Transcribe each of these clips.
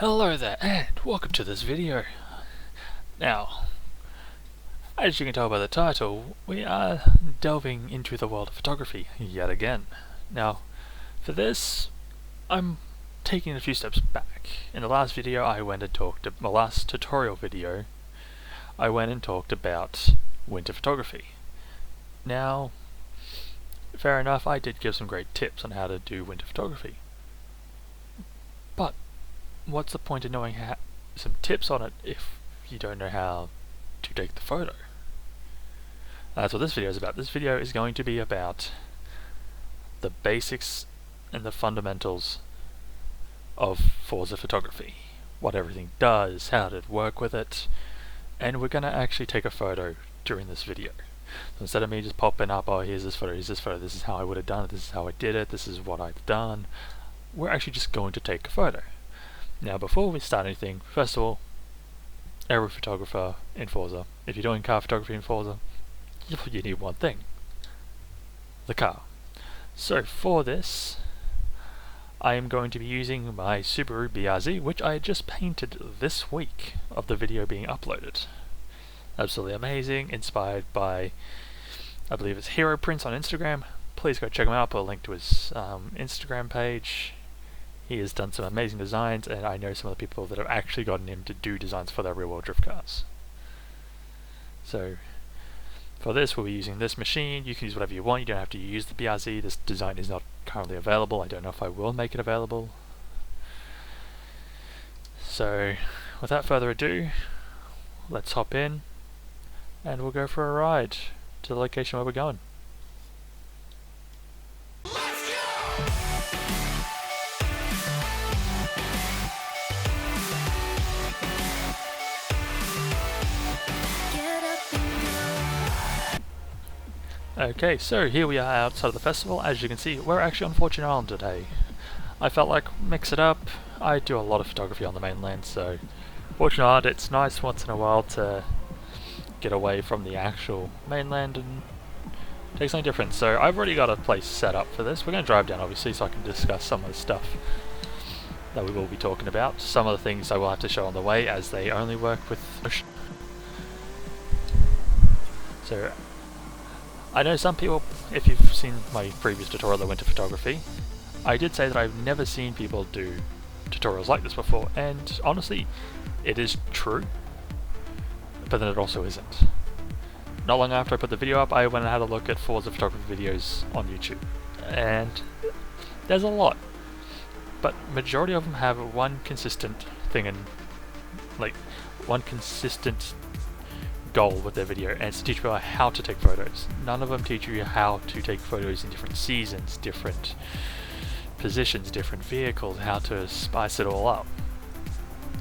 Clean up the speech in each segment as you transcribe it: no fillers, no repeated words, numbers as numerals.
Hello there and welcome to this video. Now, as you can tell by the title, we are delving into the world of photography yet again. Now, for this, I'm taking a few steps back. In the last video I went and talked, my last tutorial video, I went and talked about winter photography. Now, fair enough, I did give some great tips on how to do winter photography. But what's the point of knowing some tips on it if you don't know how to take the photo? That's what this video is about. This video is going to be about the basics and the fundamentals of Forza photography. What everything does, how to work with it, and we're going to actually take a photo during this video. So instead of me just popping up, oh here's this photo, this is how I would have done it, this is how I did it, this is what I've done, we're actually just going to take a photo. Now before we start anything, first of all, every photographer in Forza, if you're doing car photography in Forza, you need one thing: the car. So for this, I am going to be using my Subaru BRZ, which I just painted this week of the video being uploaded. Absolutely amazing, inspired by, I believe it's Hero Prince on Instagram. Please go check him out, I'll put a link to his Instagram page. He has done some amazing designs, and I know some of the people that have actually gotten him to do designs for their real-world drift cars. So, for this, we'll be using this machine. You can use whatever you want, you don't have to use the BRZ. This design is not currently available. I don't know if I will make it available. So, without further ado, let's hop in, and we'll go for a ride to the location where we're going. Okay, so here we are outside of the festival. As you can see, we're actually on Fortune Island today. I felt like mix it up. I do a lot of photography on the mainland, so Fortune Island, it's nice once in a while to get away from the actual mainland and take something different. So I've already got a place set up for this. We're going to drive down obviously so I can discuss some of the stuff that we will be talking about. Some of the things I will have to show on the way, as they only work with motion. So I know some people, if you've seen my previous tutorial on winter photography, I did say that I've never seen people do tutorials like this before, and honestly, it is true, but then it also isn't. Not long after I put the video up, I went and had a look at Forza photography videos on YouTube, and there's a lot, but majority of them have one consistent thing, and like one consistent goal with their video, and it's to teach people how to take photos. None of them teach you how to take photos in different seasons, different positions, different vehicles, how to spice it all up.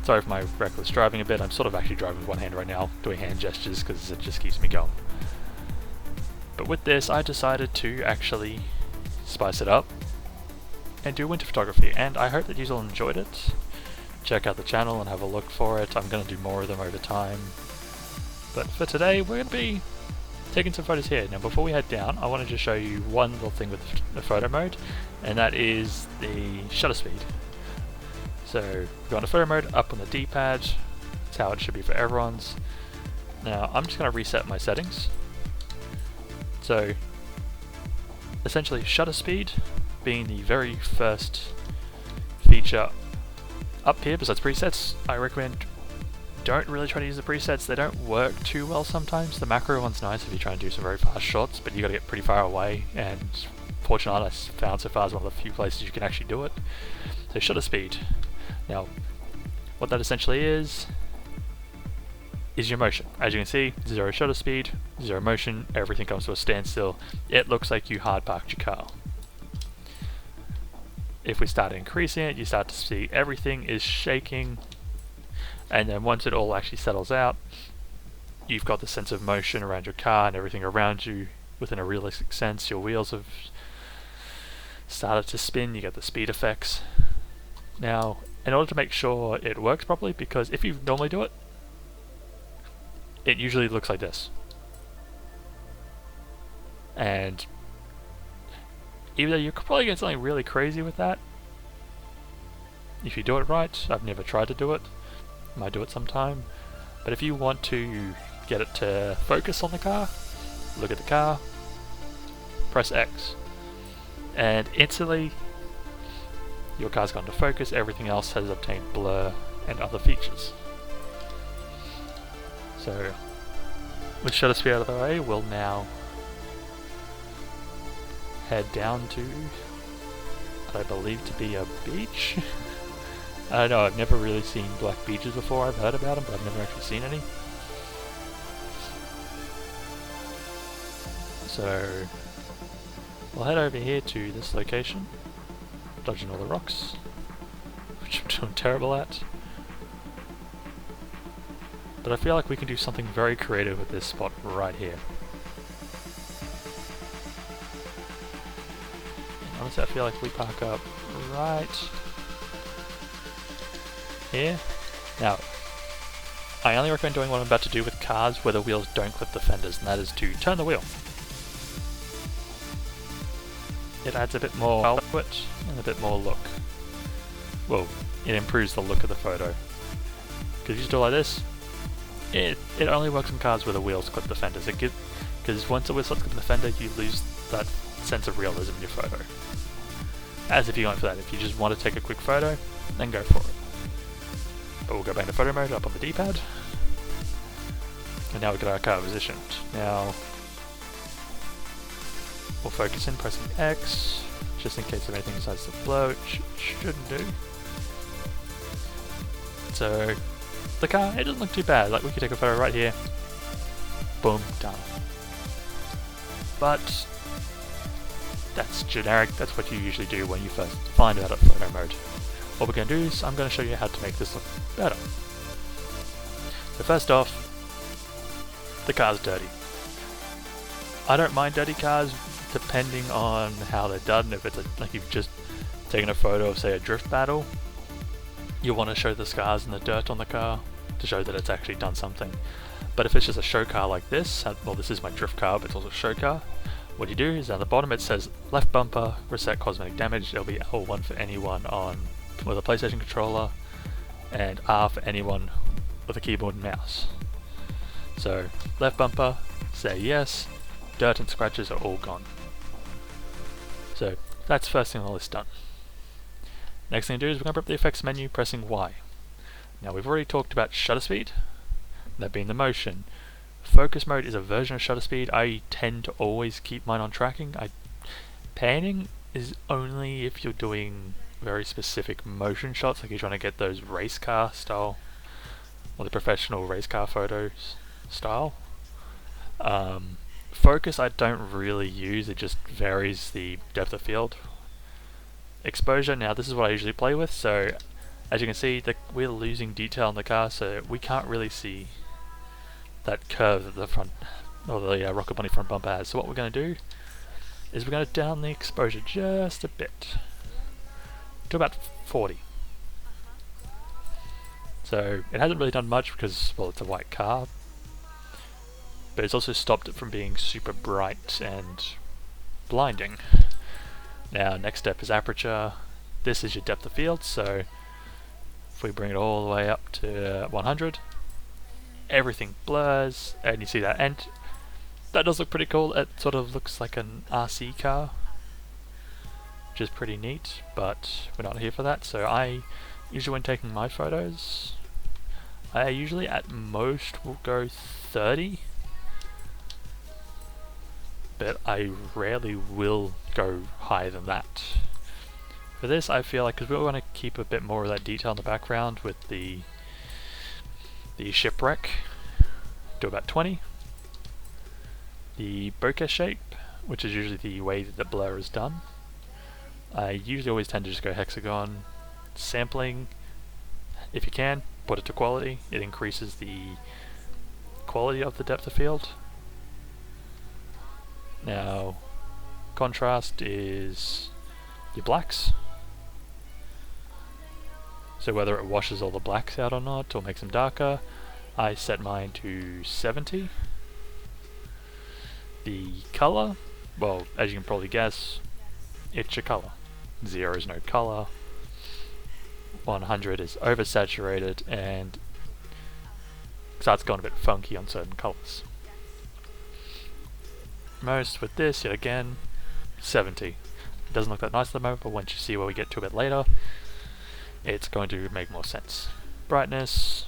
Sorry for my reckless driving a bit. I'm sort of actually driving with one hand right now, doing hand gestures because it just keeps me going. But with this, I decided to actually spice it up and do winter photography, and I hope that you all enjoyed it. Check out the channel and have a look for it. I'm going to do more of them over time. But for today, we're going to be taking some photos here. Now before we head down, I wanted to show you one little thing with the photo mode, and that is the shutter speed. So go into photo mode, up on the D-pad, that's how it should be for everyone's. Now I'm just going to reset my settings. So essentially shutter speed being the very first feature up here besides presets. I recommend don't really try to use the presets. They don't work too well sometimes. The macro one's nice if you're trying to do some very fast shots, but you got to get pretty far away, and fortunately I found so far is one of the few places you can actually do it. So shutter speed. Now what that essentially is your motion. As you can see, 0 shutter speed, 0 motion, everything comes to a standstill. It looks like you hard parked your car. If we start increasing it, you start to see everything is shaking. And then once it all actually settles out, you've got the sense of motion around your car and everything around you within a realistic sense. Your wheels have started to spin, you get the speed effects. Now, in order to make sure it works properly, because if you normally do it, it usually looks like this. And even though you could probably get something really crazy with that, if you do it right. I've never tried to do it, might do it sometime, but if you want to get it to focus on the car, look at the car, press X, and instantly your car's gone to focus. Everything else has obtained blur and other features. So with shutter speed out of the way, we'll now head down to what I believe to be a beach. I don't know, I've never really seen black beaches before. I've heard about them, but I've never actually seen any. So we'll head over here to this location, dodging all the rocks, which I'm doing terrible at. But I feel like we can do something very creative with this spot right here. And honestly, I feel like we park up right here. Now, I only recommend doing what I'm about to do with cars where the wheels don't clip the fenders, and that is to turn the wheel. It adds a bit more output and a bit more look. Well, it improves the look of the photo. Because if you just do it like this, it only works on cars where the wheels clip the fenders. Because once the wheels clip the fender, you lose that sense of realism in your photo. As if you're going for that. If you just want to take a quick photo, then go for it. But we'll go back to photo mode up on the D-pad. And now we've got our car positioned. Now we'll focus in pressing X, just in case if anything decides to blow, it shouldn't do. So the car, it doesn't look too bad. Like, we could take a photo right here, boom, done. But that's generic. That's what you usually do when you first find out at photo mode. What we're going to do is I'm going to show you how to make this look better. So first off, the car's dirty. I don't mind dirty cars depending on how they're done. If it's like you've just taken a photo of, say, a drift battle, you want to show the scars and the dirt on the car to show that it's actually done something. But if it's just a show car like this, well, this is my drift car, but it's also a show car, what you do is at the bottom it says left bumper, reset cosmetic damage. There'll be L1 for anyone with a PlayStation controller, and R for anyone with a keyboard and mouse. So left bumper, say yes, dirt and scratches are all gone. So that's first thing on the list done. Next thing to do is we're going to bring up the effects menu pressing Y. Now we've already talked about shutter speed, that being the motion. Focus mode is a version of shutter speed. I tend to always keep mine on tracking. Panning is only if you're doing very specific motion shots, like you're trying to get those race car style, or the professional race car photos style. Focus I don't really use, it just varies the depth of field. Exposure, now this is what I usually play with, so as you can see we're losing detail in the car, so we can't really see that curve that the front, or the Rocket Bunny front bumper has. So what we're going to do is we're going to down the exposure just a bit, to about 40. So it hasn't really done much because, well, it's a white car, but it's also stopped it from being super bright and blinding. Now next step is aperture. This is your depth of field, so if we bring it all the way up to 100, everything blurs, and you see that, and that does look pretty cool. It sort of looks like an RC car, which is pretty neat, but we're not here for that. So I usually, when taking my photos, I usually at most will go 30, but I rarely will go higher than that. For this, I feel like, because we want to keep a bit more of that detail in the background with the shipwreck, do about 20. The bokeh shape, which is usually the way that the blur is done, I usually always tend to just go hexagon. Sampling, if you can, put it to quality. It increases the quality of the depth of field. Now, contrast is your blacks. So whether it washes all the blacks out or not, or makes them darker, I set mine to 70. The color, well, as you can probably guess, it's your color. 0 is no color. 100 is oversaturated and starts going a bit funky on certain colours. Most with this, yet again, 70. It doesn't look that nice at the moment, but once you see where we get to a bit later, it's going to make more sense. Brightness,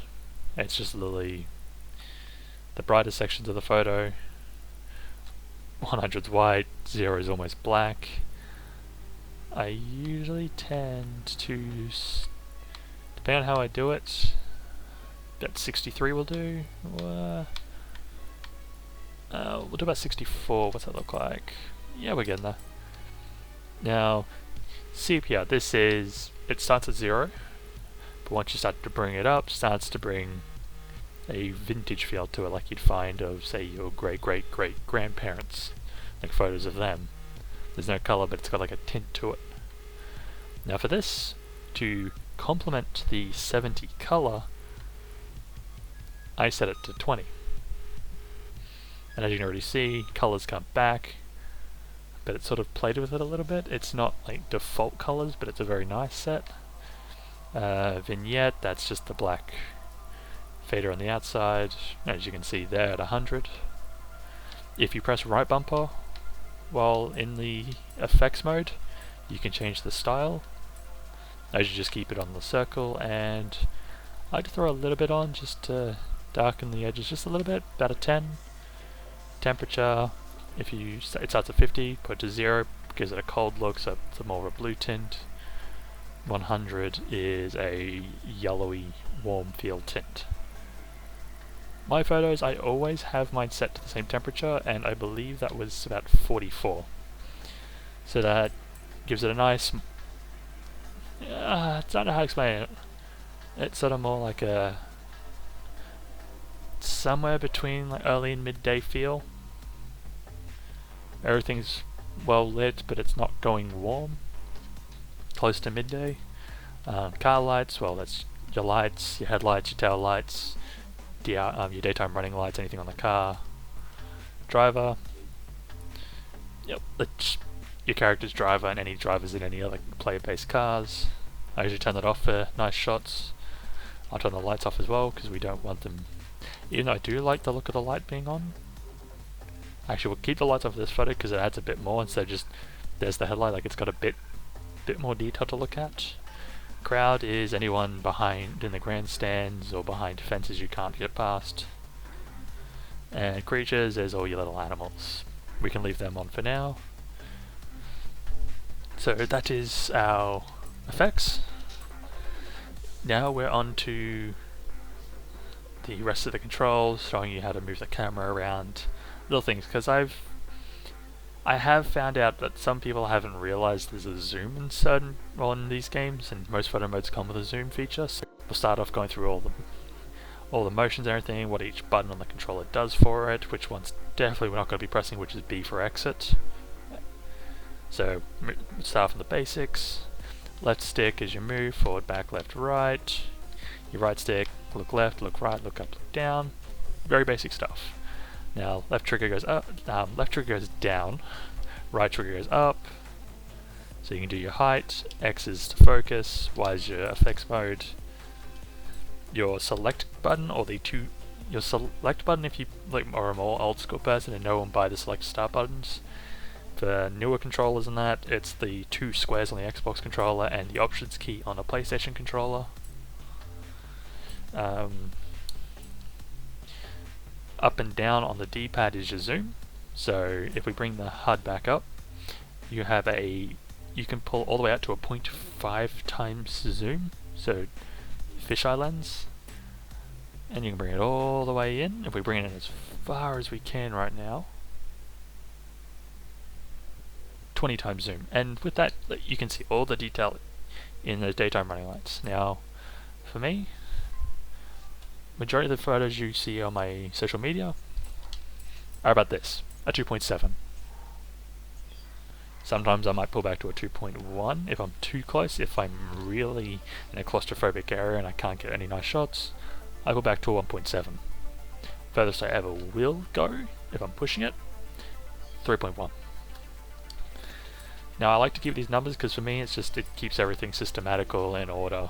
it's just literally the brightest sections of the photo. 100's white, 0 is almost black. I usually tend to, depending on how I do it, that 63 will do. We'll do about 64, what's that look like? Yeah, we're getting there. Now, sepia, this is, it starts at 0, but once you start to bring it up, starts to bring a vintage feel to it, like you'd find of, say, your great-great-great-grandparents, like photos of them. There's no colour, but it's got like a tint to it. Now for this, to complement the 70 colour, I set it to 20. And as you can already see, colours come back, but it's sort of played with it a little bit. It's not like default colours, but it's a very nice set. Vignette, that's just the black fader on the outside, as you can see there at 100. If you press right bumper while in the effects mode, you can change the style. As you just keep it on the circle, and I like to throw a little bit on just to darken the edges just a little bit, about a 10. Temperature, if you it starts at 50, put it to 0, gives it a cold look, so it's more of a blue tint. 100 is a yellowy, warm feel tint. My photos, I always have mine set to the same temperature, and I believe that was about 44. So that gives it a nice, I don't know how to explain it. It's sort of more like a, somewhere between like early and midday feel. Everything's well lit, but it's not going warm. Close to midday. Car lights, well, that's your lights, your headlights, your tail lights, your daytime running lights, anything on the car. Driver, yep, your character's driver and any drivers in any other player-based cars. I usually turn that off for nice shots. I'll turn the lights off as well because we don't want them, even though I do like the look of the light being on. Actually, we'll keep the lights off for this photo because it adds a bit more instead of just, there's the headlight, like it's got a bit more detail to look at. Crowd is anyone behind in the grandstands or behind fences you can't get past. And creatures is all your little animals. We can leave them on for now. So that is our effects. Now we're on to the rest of the controls, showing you how to move the camera around, little things, because I have found out that some people haven't realized there's a zoom in these games, and most photo modes come with a zoom feature. So we'll start off going through all the motions and everything, what each button on the controller does for it, which ones definitely we're not going to be pressing, which is B for exit. So start from the basics. Left stick as you move, forward, back, left, right. Your right stick, look left, look right, look up, look down. Very basic stuff. Now left trigger goes up, left trigger goes down, right trigger goes up. So you can do your height, X is to focus, Y is your effects mode. Your select button, or your select button if you are a more old school person and no one buy the select start buttons. For newer controllers and that, it's the 2 squares on the Xbox controller and the options key on a PlayStation controller. Up and down on the D-pad is your zoom. So if we bring the HUD back up, you can pull all the way out to a 0.5 times zoom, so fisheye lens, and you can bring it all the way in. If we bring it in as far as we can right now, 20 times zoom, and with that you can see all the detail in those daytime running lights. Now for me, majority of the photos you see on my social media are about this, a 2.7. Sometimes I might pull back to a 2.1 if I'm too close. If I'm really in a claustrophobic area and I can't get any nice shots, I pull back to a 1.7. Furthest I ever will go, if I'm pushing it, 3.1. Now I like to keep these numbers because for me it keeps everything systematical in order.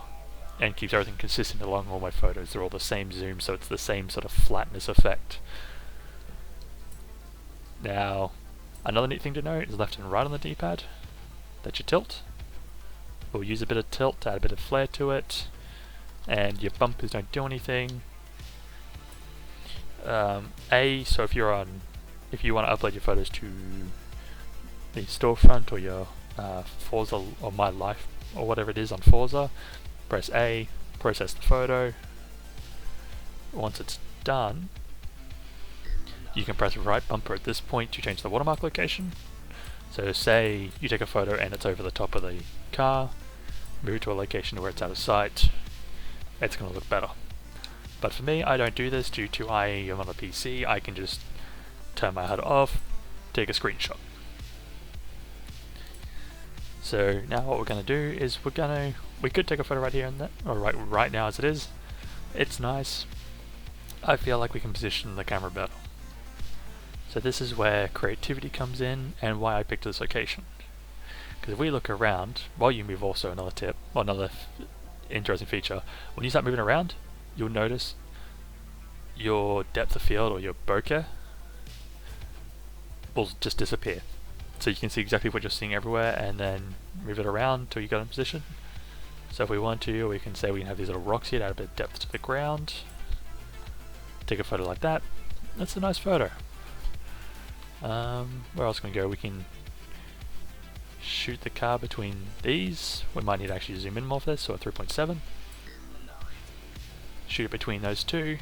and keeps everything consistent along all my photos. They're all the same zoom, so it's the same sort of flatness effect. Now, another neat thing to note is left and right on the D-pad. That's your tilt. We'll use a bit of tilt to add a bit of flair to it, and your bumpers don't do anything. So if you want to upload your photos to the storefront or your Forza or My Life or whatever it is on Forza, press A, process the photo. Once it's done, you can press right bumper at this point to change the watermark location. So say you take a photo and it's over the top of the car, move it to a location where it's out of sight, it's going to look better. But for me, I don't do this due to I am on a PC. I can just turn my HUD off, take a screenshot. So now what we're going to do is we could take a photo right here and there, or right now as it is. It's nice. I feel like we can position the camera better. So this is where creativity comes in and why I picked this location. Because if we look around, while you move, also another tip, or another interesting feature, when you start moving around, you'll notice your depth of field or your bokeh will just disappear. So you can see exactly what you're seeing everywhere and then move it around until you get in position. So if we want to, we can say we can have these little rocks here to add a bit of depth to the ground. Take a photo like that. That's a nice photo. Where else can we go? We can shoot the car between these. We might need to actually zoom in more for this, so at 3.7. Shoot it between those two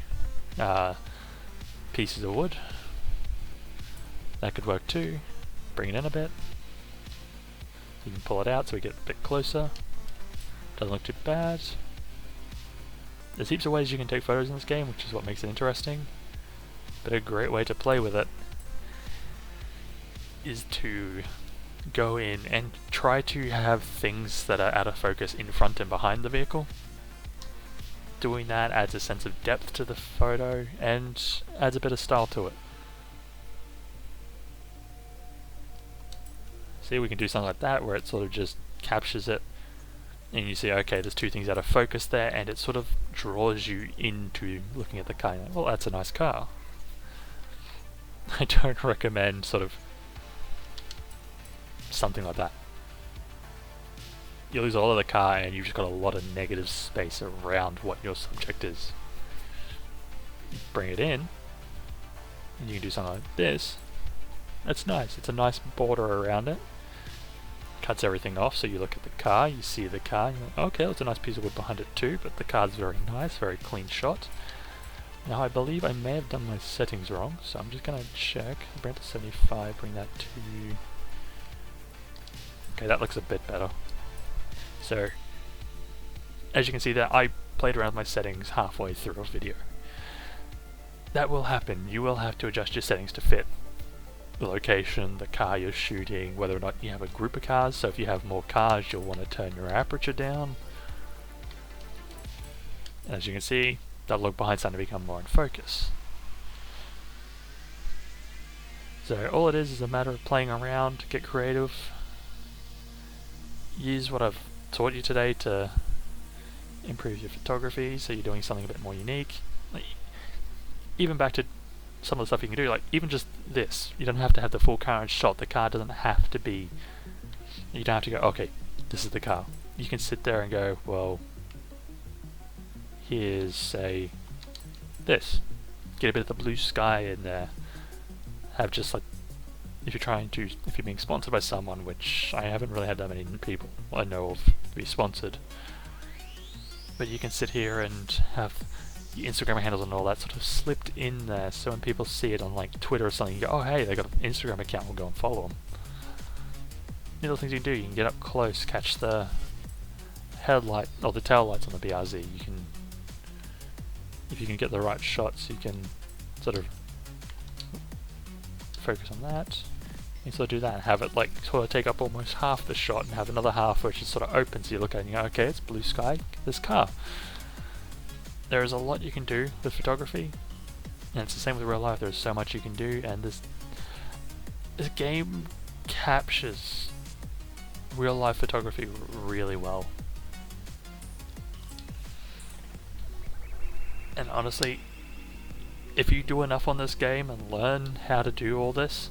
pieces of wood. That could work too. Bring it in a bit. You can pull it out so we get a bit closer. Doesn't look too bad. There's heaps of ways you can take photos in this game, which is what makes it interesting. But a great way to play with it is to go in and try to have things that are out of focus in front and behind the vehicle. Doing that adds a sense of depth to the photo and adds a bit of style to it. See, we can do something like that where it sort of just captures it and you see, okay, there's two things out of focus there, and it sort of draws you into looking at the car. Like, well, that's a nice car. I don't recommend sort of something like that. You lose a lot of the car and you've just got a lot of negative space around what your subject is. You bring it in and you can do something like this. That's nice. It's a nice border around it. Cuts everything off, so you look at the car, you see the car, you're like, okay, that's a nice piece of wood behind it too, but the car's very nice, very clean shot. Now I believe I may have done my settings wrong, so I'm just going to check. Bring it to 75, bring that to... Okay, that looks a bit better. So, as you can see there, I played around with my settings halfway through a video. That will happen. You will have to adjust your settings to fit the location, the car you're shooting, whether or not you have a group of cars. So if you have more cars, you'll want to turn your aperture down. As you can see, that look behind starting to become more in focus. So all it is a matter of playing around, get creative. Use what I've taught you today to improve your photography, so you're doing something a bit more unique. Like, even back to some of the stuff you can do, like even just this. You don't have to have the full car in shot. The car doesn't have to be... You don't have to go, okay, this is the car. You can sit there and go, well, here's, say, this. Get a bit of the blue sky in there. Have just like, if you're being sponsored by someone, which I haven't really had that many people I know of be sponsored, but you can sit here and have your Instagram handles and all that sort of slipped in there, so when people see it on like Twitter or something, you go, oh hey, they got an Instagram account, we'll go and follow them. Little things you can do, you can get up close, catch the headlight or the tail lights on the BRZ. You can, if you can get the right shots, you can sort of focus on that. You can sort of do that and have it like sort of take up almost half the shot and have another half which is sort of open, so you look at it and you go, okay, it's blue sky, this car. There is a lot you can do with photography, and it's the same with real life. There's so much you can do, and this game captures real life photography really well. And honestly, if you do enough on this game and learn how to do all this,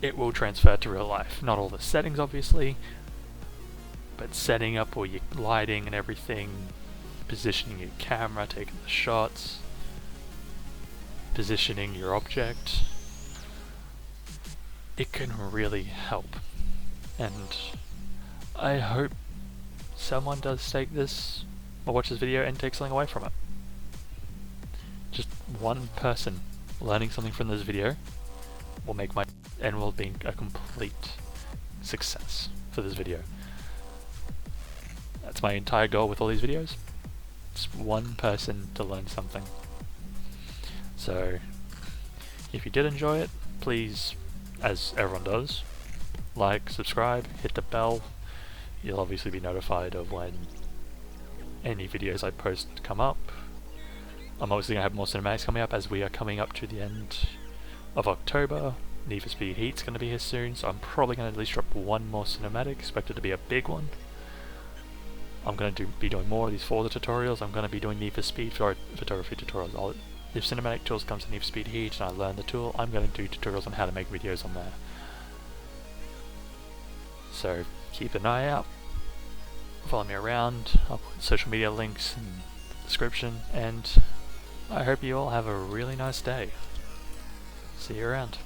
it will transfer to real life. Not all the settings obviously, but setting up all your lighting and everything, positioning your camera, taking the shots, positioning your object, it can really help. And I hope someone does take this or watch this video and take something away from it. Just one person learning something from this video will make my and will be a complete success for this video. That's my entire goal with all these videos. Just one person to learn something. So if you did enjoy it, please, as everyone does, like, subscribe, hit the bell. You'll obviously be notified of when any videos I post come up. I'm obviously going to have more cinematics coming up as we are coming up to the end of October. Need for Speed Heat's going to be here soon, so I'm probably going to at least drop one more cinematic, expected to be a big one. I'm going to be doing more of these Forza tutorials. I'm going to be doing Need for Speed photography tutorials. If cinematic tools comes to Need for Speed Heat and I learn the tool, I'm going to do tutorials on how to make videos on there. So keep an eye out, follow me around, I'll put social media links in the description, and I hope you all have a really nice day. See you around.